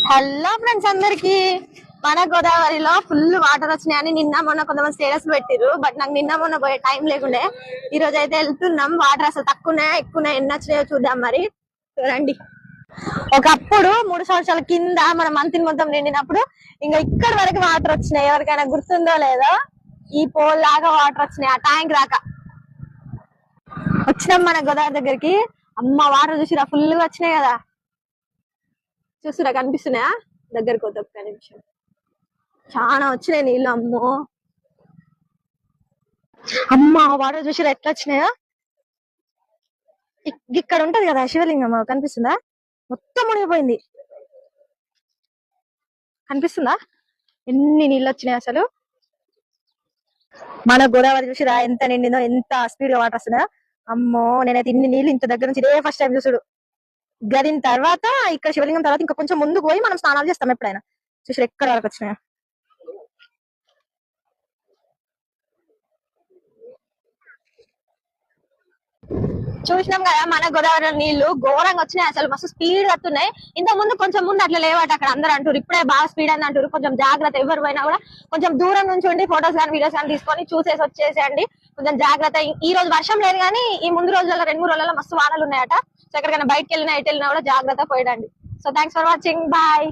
Hello friends అందరికి మన గోదావరిలో ఫుల్ వాటర్ వచ్చినాయని నిన్న మొన్న కొంతమంది స్టేటస్ పెట్టిరు. బట్ నాకు నిన్న మొన్న పోయే టైం లేకుండే. ఈ రోజు అయితే వెళ్తున్నాం. వాటర్ అసలు తక్కువనే ఎక్కువనే ఎన్ని వచ్చినాయో చూద్దాం. మరి రండి. ఒకప్పుడు 3 సంవత్సరాల కింద మన మంత్రి మొత్తం నిండినప్పుడు ఇంకా ఇక్కడ వరకు వాటర్ వచ్చినాయి. ఎవరికైనా గుర్తుందో లేదో ఈ పోల్ లాగా వాటర్ వచ్చినాయి. ఆ ట్యాంక్ రాక వచ్చినాం మన గోదావరి దగ్గరికి. అమ్మ వాటర్ చూసిరా ఫుల్ గా వచ్చినాయి కదా. చూస్తురా కనిపిస్తున్నాయా? దగ్గరకు వద్ద ఒక్క నిమిషం. చాలా వచ్చినాయి నీళ్ళు. అమ్మో అమ్మ వాటర్ చూసిరా ఎట్లా వచ్చినాయా. ఇక్కడ ఉంటది కదా శివలింగం, కనిపిస్తుందా? మొత్తం మునిగిపోయింది. కనిపిస్తుందా ఎన్ని నీళ్ళు వచ్చినాయి అసలు. మన గోదావరి చూసిరా ఎంత నిండిందో, ఎంత స్పీడ్ గా వాటర్ వస్తుందా. అమ్మో నేనైతే ఇన్ని నీళ్ళు ఇంత దగ్గర నుంచి ఇదే ఫస్ట్ టైం చూసుడు. గదిన తర్వాత ఇక్కడ శివలింగం తర్వాత ఇంకా కొంచెం ముందుకు పోయి మనం స్నానాలు చేస్తాం ఎప్పుడైనా. చూసి ఎక్కడ వరకు వచ్చినాయా. చూసినాం కదా మన గోదావరి నీళ్లు ఘోరంగా వచ్చినాయి. అసలు మస్తు స్పీడ్ వస్తున్నాయి. ఇంత ముందు కొంచెం ముందు అట్లా లేవట. అక్కడ అందరూ అంటారు ఇప్పుడే బాగా స్పీడ్ అని అంటారు. కొంచెం జాగ్రత్త. ఎవరు పోయినా కూడా కొంచెం దూరం నుంచి ఉండి ఫొటోస్ కానీ వీడియోస్ కానీ తీసుకొని చూసేసి వచ్చేసేయండి. కొంచెం జాగ్రత్త. ఈ రోజు వర్షం లేదు కానీ ఈ ముందు రోజులలో 2-3 రోజులలో మస్తు వానలు ఉన్నాయట. సో ఎక్కడికైనా బయటకు వెళ్ళినా ఎటు వెళ్ళినా కూడా జాగ్రత్త పోయడండి. So thanks for watching. Bye.